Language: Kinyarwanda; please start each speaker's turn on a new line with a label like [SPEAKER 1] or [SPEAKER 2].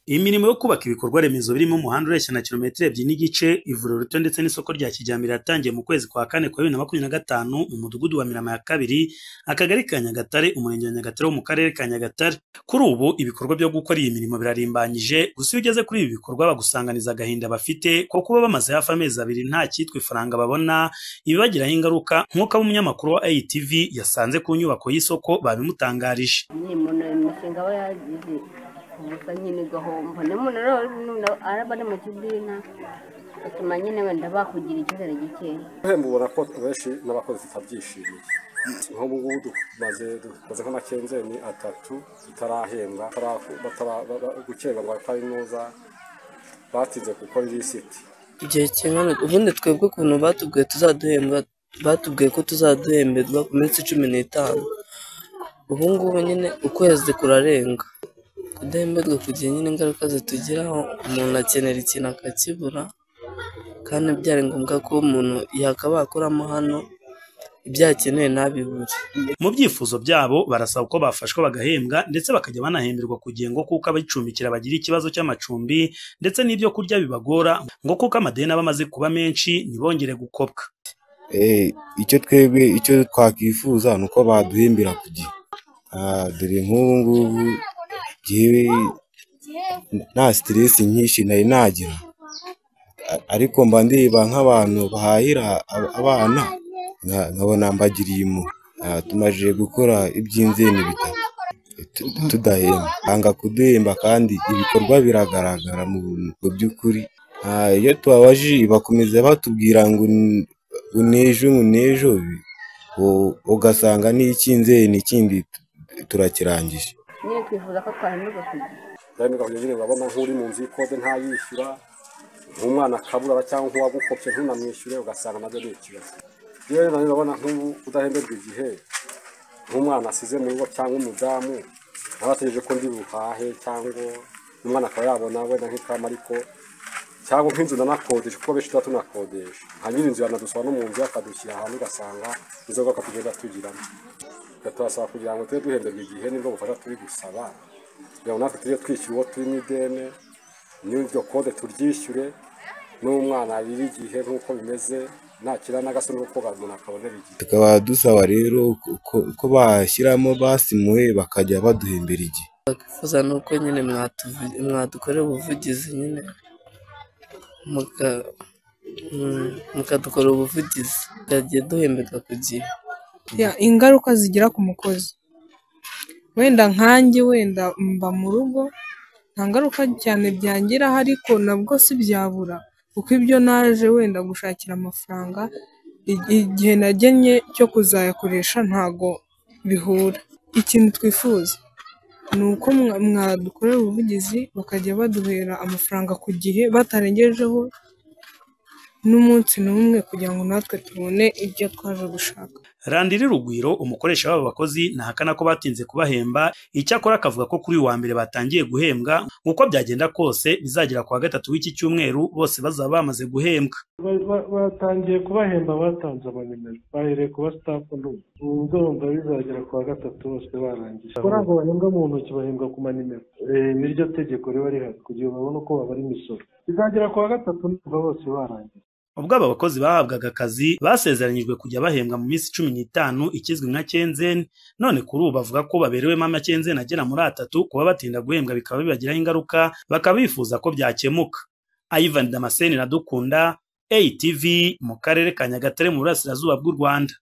[SPEAKER 1] Imirimo yo kubaka ibikorwa remezo birimo umuhanda ureshya na kilometero 2 n'igice, ivuriro rito ndetse n'isoko rya kijyambere yatangiye mu kwezi kwa kane kwa 2025 mu mudugudu wa Mirama ya kabiri, akagari ka Nyagatare, umurenge wa Nyagatare wo mu karere ka Nyagatare. Kuri ubu ibikorwa byo gukora iyi mirimo birarimbanyije, gusa iyo ugeze kuri ibi bikorwa bagusanganiza agahinda bafite ko kuba bamaze hafi amezi 2 nta cyitwa ifaranga babona, ibibagiraho ingaruka nk'uko umunyamakuru wa ATV yasanze ku nyubako y'isoko babimutangarije.
[SPEAKER 2] Umushinga we yagize ubusa nyine gahomba n'umuntu rero arabane mu kidina atuma nyine wenda bakugira icyizere gike.
[SPEAKER 3] Mbona ko benshi n'abakozi tutabyishimiye. Nk'ubu ngubu dukoze nk'amakenzeni 3 tutarahembwa, gukererwa ngo kwayinoza batinze gukora lisiti.
[SPEAKER 4] Igihe kimwe ubundi twebwe ukuntu batubwiye ko tuzaduhemberwa ku minsi 15. Ubu ngubu nyine ukwezi kurarenga, kudahemberwa kugira nyine ingaruka zitugiraho, umuntu akenera ikintu akakibura kandi byari ngombwa ko umuntu yakabakuramo hano ibyo akeneye ntabibure.
[SPEAKER 1] Mu byifuzo byabo barasaba ko bafashwa bagahembwa ndetse bakajya banahemberwa kugira ngo kuko abayicumbikira bagira ikibazo cy'amacumbi ndetse n'ibyo kurya bibagora, ngo kuko amadeni aba amaze kuba menshi ntibongere gukopwa.
[SPEAKER 5] Icyo twakifuza nuko baduhembera ku gihe. Dore nk'ubu ngubu gihe nta stress nyinshi nari nagira, ariko mba ndeba nk'abantu bahahira abana nkabona mbagiriye impuhwe. Tumaze gukora iby'inzeni bitatu tudahemba, banga kuduhemba kandi ibikorwa biragaragara mu by'ukuri. Iyo tubabaje bakomeza batubwira ngo nejo ugasanga n'icy'inzeni ikindi turakirangije.
[SPEAKER 2] Niyo kwifuza ko twahemberwa
[SPEAKER 3] kugira nyine urabona nk'uri mu nzu y'ikode ntayishyura, nk'umwana akabura cyangwa nk'uwagukopye ntunamwishyure ugasanga nabyo ni ikibazo. Rero nawe urabona nk'ubu udahemberwa igihe, nk'umwana asize mu rugo cyangwa umudamu nabategereje ko ndi buhahe cyangwa umwana akaba yabona wenda nk'ikama, ariko cyangwa nk'inzu nanakodesha kuko benshi tuba tunakodesha, hanyuma inzu yanadusaba no mu nzu akadushyira ahantu ugasanga inzoga akatugenda tugiramo. Turasaba kugira ngo tube duhemberwa igihe nibwo bufasha turi gusaba, kugira ngo natwe tujye twishyura uwo turi mu ideni, n'iryo kode turyishyure, n'umwana arira igihe nk'uko bimeze ntakira n'agasoni ko umuntu akabonera igihe.
[SPEAKER 5] Tukaba dusaba rero ko bashyiramo basimuwe bakajya baduhembera igihe.
[SPEAKER 4] Twifuza nuko nyine mwadukorera ubuvugizi, nyine mukadukorera ubuvugizi byagiye duhemberwa ku gihe.
[SPEAKER 6] Ingaruka zigira ku mukozi, wenda nkanjye wenda mba mu rugo nta ngaruka cyane byangiraho, ariko nabwo si byabura kuko ibyo naje wenda gushakira amafaranga igihe nagennye cyo kuzayakoresha ntago bihura. Ikintu twifuza ni uko mwadukorera ubuvugizi bakajya baduhera amafaranga ku gihe batarengejeho n'umunsi n'umwe, kugira ngo natwe tubone ibyo twaje gushaka.
[SPEAKER 1] Randiri Rugwiro, umukoresha w'aba bakozi, ntahakana ko batinze kubahemba, icyakora akavuga ko kuri uwa mbere batangiye guhembwa, uko byagenda kose bizagera ku wa 3 w'iki cyumweru bose bazaba bamaze guhembwa.
[SPEAKER 7] Batangiye kubahemba, batanze amanimero, bahereye ku staff ndumva bizagera ku wa 3 bose barangije. Ntabwo bahembwa mu ntoki, bahembwa ku manimero. Niryo tegeko riba rihari kugira ngo babone uko babara imisoro. Bizagera ku wa 3 ndumva bose barangije.
[SPEAKER 1] Ubwo aba bakozi bahabwaga akazi basezeranyijwe kujya bahembwa mu minsi 15 ikizwe nka kenzeni, none kuri ubu bavuga ko baberewemo amakenzeni agera muri 3, kuba batinda guhembwa bikaba bibagiraho ingaruka, bakaba bifuza ko byakemuka. Ivan Damascene Iradukunda, ATV mu karere ka Nyagatare mu burasirazuba bw'u Rwanda.